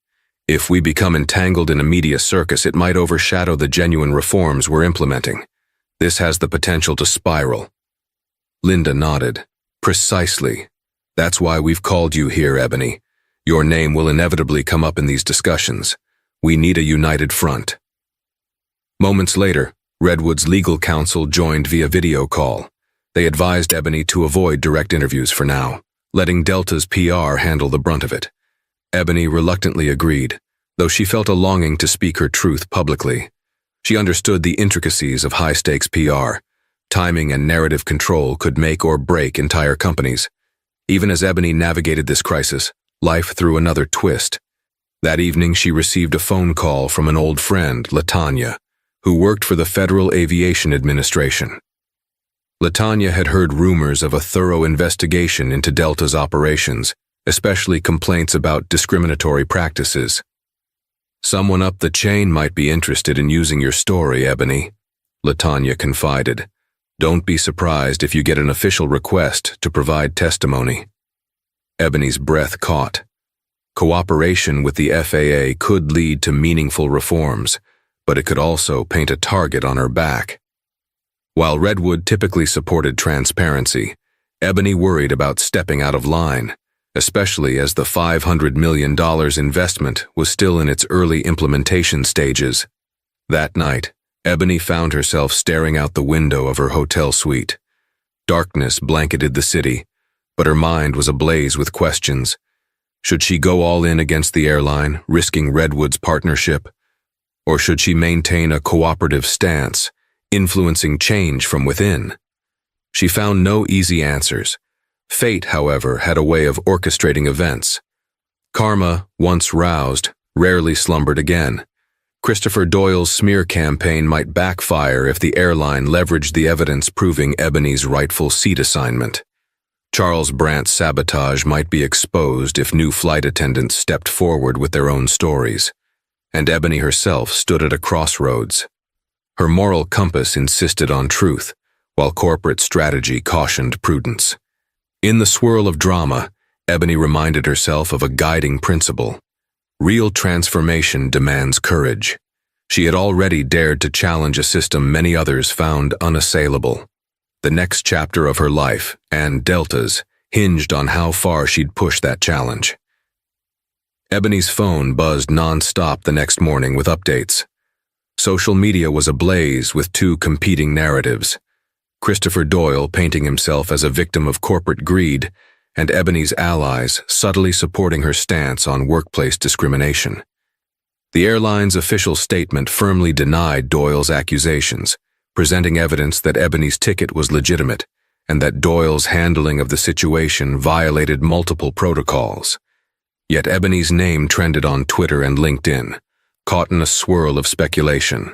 If we become entangled in a media circus, it might overshadow the genuine reforms we're implementing. This has the potential to spiral." Linda nodded. "Precisely. That's why we've called you here, Ebony. Your name will inevitably come up in these discussions. We need a united front." Moments later, Redwood's legal counsel joined via video call. They advised Ebony to avoid direct interviews for now, letting Delta's PR handle the brunt of it. Ebony reluctantly agreed, though she felt a longing to speak her truth publicly. She understood the intricacies of high-stakes PR. Timing and narrative control could make or break entire companies. Even as Ebony navigated this crisis, life threw another twist. That evening, she received a phone call from an old friend, LaTanya, who worked for the Federal Aviation Administration. LaTanya had heard rumors of a thorough investigation into Delta's operations, especially complaints about discriminatory practices. "Someone up the chain might be interested in using your story, Ebony," LaTanya confided. "Don't be surprised if you get an official request to provide testimony." Ebony's breath caught. Cooperation with the FAA could lead to meaningful reforms, but it could also paint a target on her back. While Redwood typically supported transparency, Ebony worried about stepping out of line, especially as the $500 million investment was still in its early implementation stages. That night, Ebony found herself staring out the window of her hotel suite. Darkness blanketed the city, but her mind was ablaze with questions. Should she go all in against the airline, risking Redwood's partnership? Or should she maintain a cooperative stance, influencing change from within? She found no easy answers. Fate, however, had a way of orchestrating events. Karma, once roused, rarely slumbered again. Christopher Doyle's smear campaign might backfire if the airline leveraged the evidence proving Ebony's rightful seat assignment. Charles Brandt's sabotage might be exposed if new flight attendants stepped forward with their own stories. And Ebony herself stood at a crossroads. Her moral compass insisted on truth, while corporate strategy cautioned prudence. In the swirl of drama, Ebony reminded herself of a guiding principle. Real transformation demands courage. She had already dared to challenge a system many others found unassailable. The next chapter of her life, and Delta's, hinged on how far she'd push that challenge. Ebony's phone buzzed non-stop the next morning with updates. Social media was ablaze with two competing narratives. Christopher Doyle painting himself as a victim of corporate greed, and Ebony's allies subtly supporting her stance on workplace discrimination. The airline's official statement firmly denied Doyle's accusations, presenting evidence that Ebony's ticket was legitimate and that Doyle's handling of the situation violated multiple protocols. Yet Ebony's name trended on Twitter and LinkedIn, caught in a swirl of speculation.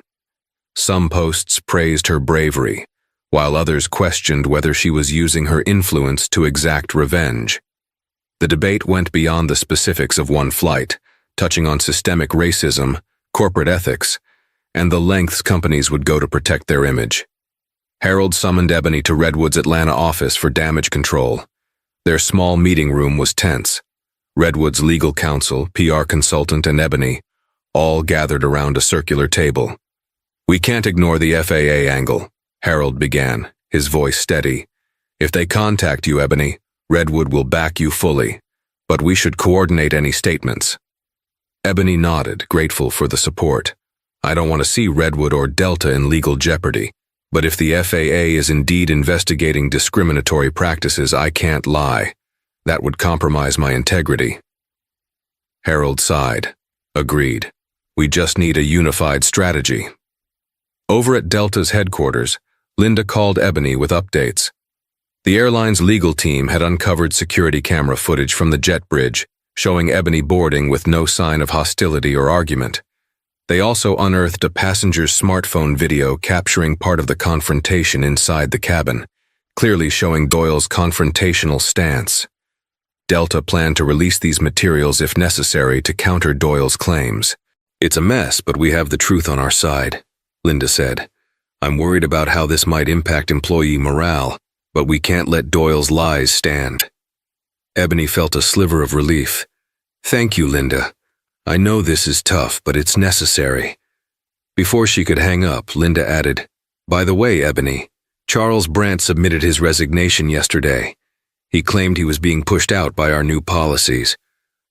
Some posts praised her bravery, while others questioned whether she was using her influence to exact revenge. The debate went beyond the specifics of one flight, touching on systemic racism, corporate ethics, and the lengths companies would go to protect their image. Harold summoned Ebony to Redwood's Atlanta office for damage control. Their small meeting room was tense. Redwood's legal counsel, PR consultant, and Ebony all gathered around a circular table. "We can't ignore the FAA angle," Harold began, his voice steady. "If they contact you, Ebony, Redwood will back you fully, but we should coordinate any statements." Ebony nodded, grateful for the support. "I don't want to see Redwood or Delta in legal jeopardy, but if the FAA is indeed investigating discriminatory practices, I can't lie. That would compromise my integrity." Harold sighed. "Agreed. We just need a unified strategy." Over at Delta's headquarters, Linda called Ebony with updates. The airline's legal team had uncovered security camera footage from the jet bridge, showing Ebony boarding with no sign of hostility or argument. They also unearthed a passenger's smartphone video capturing part of the confrontation inside the cabin, clearly showing Doyle's confrontational stance. Delta planned to release these materials if necessary to counter Doyle's claims. "It's a mess, but we have the truth on our side," Linda said. "I'm worried about how this might impact employee morale, but we can't let Doyle's lies stand." Ebony felt a sliver of relief. "Thank you, Linda. I know this is tough, but it's necessary." Before she could hang up, Linda added, "By the way, Ebony, Charles Brandt submitted his resignation yesterday. He claimed he was being pushed out by our new policies.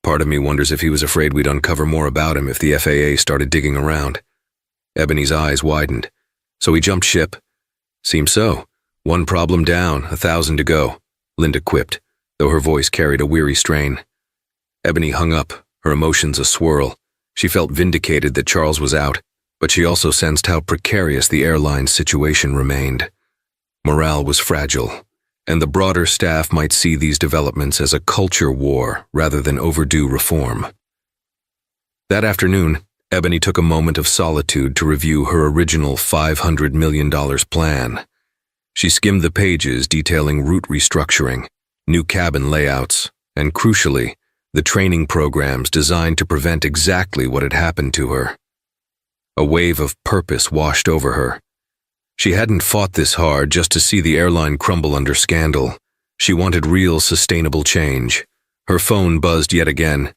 Part of me wonders if he was afraid we'd uncover more about him if the FAA started digging around." Ebony's eyes widened. "So he jumped ship?" "Seems so. One problem down, 1,000 to go," Linda quipped, though her voice carried a weary strain. Ebony hung up, her emotions a swirl. She felt vindicated that Charles was out, but she also sensed how precarious the airline's situation remained. Morale was fragile, and the broader staff might see these developments as a culture war rather than overdue reform. That afternoon, Ebony took a moment of solitude to review her original $500 million plan. She skimmed the pages detailing route restructuring, new cabin layouts, and crucially, the training programs designed to prevent exactly what had happened to her. A wave of purpose washed over her. She hadn't fought this hard just to see the airline crumble under scandal. She wanted real, sustainable change. Her phone buzzed yet again.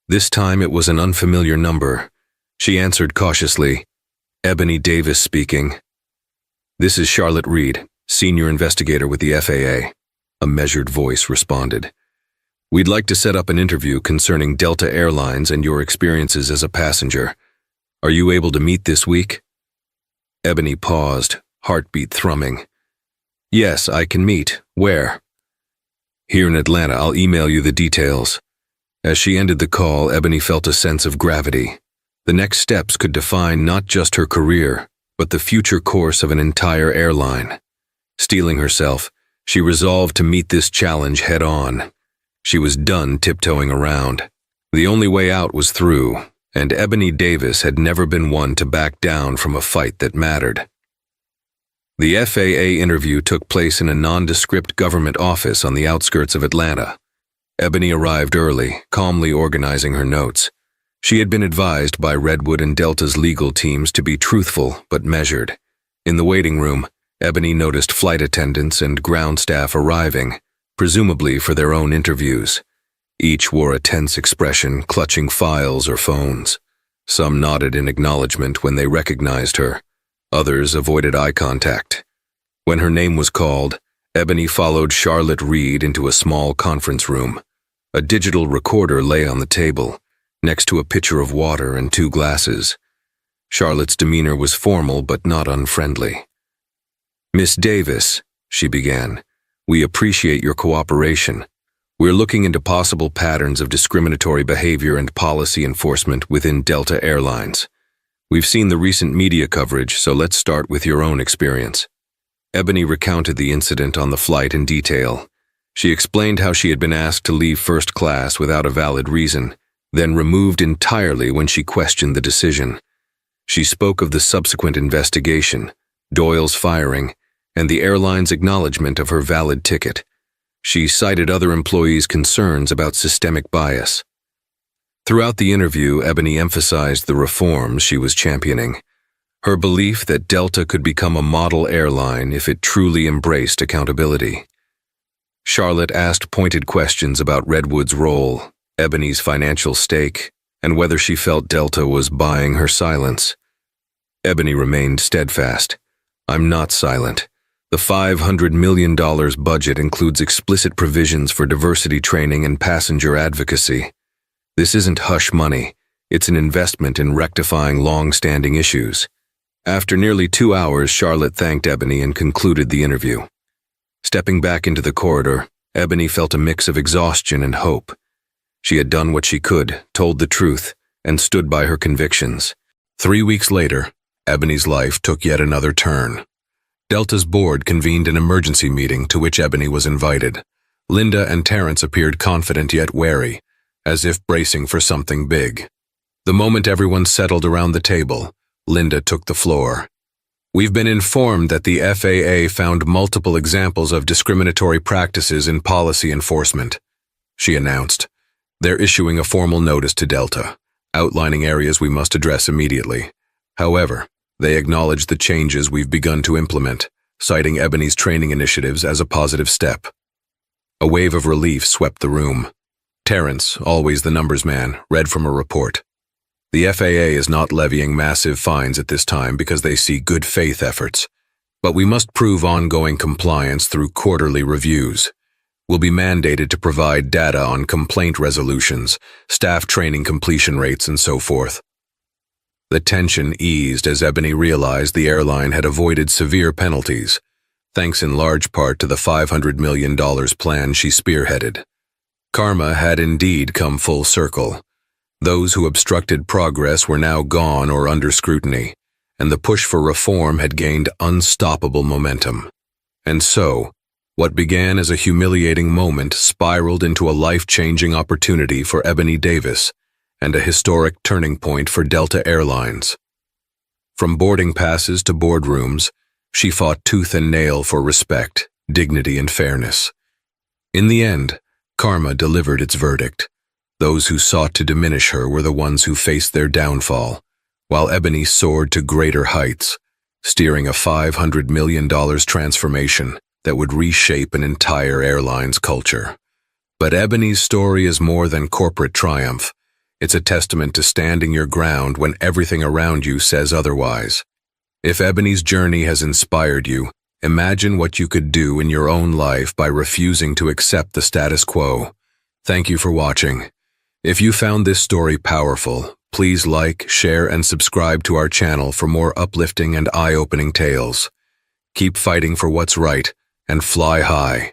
This time it was an unfamiliar number. She answered cautiously. Ebony Davis speaking. "This is Charlotte Reed, senior investigator with the FAA. A measured voice responded. "We'd like to set up an interview concerning Delta Airlines and your experiences as a passenger. Are you able to meet this week?" Ebony paused, heartbeat thrumming. "Yes, I can meet. Where?" "Here in Atlanta. I'll email you the details." As she ended the call, Ebony felt a sense of gravity. The next steps could define not just her career, but the future course of an entire airline. Steeling herself, she resolved to meet this challenge head-on. She was done tiptoeing around. The only way out was through, and Ebony Davis had never been one to back down from a fight that mattered. The FAA interview took place in a nondescript government office on the outskirts of Atlanta. Ebony arrived early, calmly organizing her notes. She had been advised by Redwood and Delta's legal teams to be truthful but measured. In the waiting room, Ebony noticed flight attendants and ground staff arriving, presumably for their own interviews. Each wore a tense expression, clutching files or phones. Some nodded in acknowledgement when they recognized her. Others avoided eye contact. When her name was called, Ebony followed Charlotte Reed into a small conference room. A digital recorder lay on the table, next to a pitcher of water and 2 glasses. Charlotte's demeanor was formal but not unfriendly. "Miss Davis," she began, "we appreciate your cooperation. We're looking into possible patterns of discriminatory behavior and policy enforcement within Delta Airlines. We've seen the recent media coverage, so let's start with your own experience." Ebony recounted the incident on the flight in detail. She explained how she had been asked to leave first class without a valid reason, then removed entirely when she questioned the decision. She spoke of the subsequent investigation, Doyle's firing, and the airline's acknowledgement of her valid ticket. She cited other employees' concerns about systemic bias. Throughout the interview, Ebony emphasized the reforms she was championing. Her belief that Delta could become a model airline if it truly embraced accountability. Charlotte asked pointed questions about Redwood's role, Ebony's financial stake, and whether she felt Delta was buying her silence. Ebony remained steadfast. "I'm not silent. The $500 million budget includes explicit provisions for diversity training and passenger advocacy. This isn't hush money. It's an investment in rectifying long-standing issues." After nearly 2 hours, Charlotte thanked Ebony and concluded the interview. Stepping back into the corridor, Ebony felt a mix of exhaustion and hope. She had done what she could, told the truth, and stood by her convictions. 3 weeks later, Ebony's life took yet another turn. Delta's board convened an emergency meeting to which Ebony was invited. Linda and Terrence appeared confident yet wary, as if bracing for something big. The moment everyone settled around the table, Linda took the floor. "We've been informed that the FAA found multiple examples of discriminatory practices in policy enforcement," she announced. "They're issuing a formal notice to Delta, outlining areas we must address immediately. However, they acknowledge the changes we've begun to implement, citing Ebony's training initiatives as a positive step." A wave of relief swept the room. Terrence, always the numbers man, read from a report. "The FAA is not levying massive fines at this time because they see good faith efforts, but we must prove ongoing compliance through quarterly reviews. We'll be mandated to provide data on complaint resolutions, staff training completion rates, and so forth." The tension eased as Ebony realized the airline had avoided severe penalties, thanks in large part to the $500 million plan she spearheaded. Karma had indeed come full circle. Those who obstructed progress were now gone or under scrutiny, and the push for reform had gained unstoppable momentum. And so, What began as a humiliating moment spiraled into a life-changing opportunity for Ebony Davis and a historic turning point for Delta Airlines. From boarding passes to boardrooms, she fought tooth and nail for respect, dignity, and fairness. In the end, karma delivered its verdict. Those who sought to diminish her were the ones who faced their downfall, while Ebony soared to greater heights, steering a $500 million transformation that would reshape an entire airline's culture. But Ebony's story is more than corporate triumph. It's a testament to standing your ground when everything around you says otherwise. If Ebony's journey has inspired you, imagine what you could do in your own life by refusing to accept the status quo. Thank you for watching. If you found this story powerful, please like, share, and subscribe to our channel for more uplifting and eye-opening tales. Keep fighting for what's right and fly high.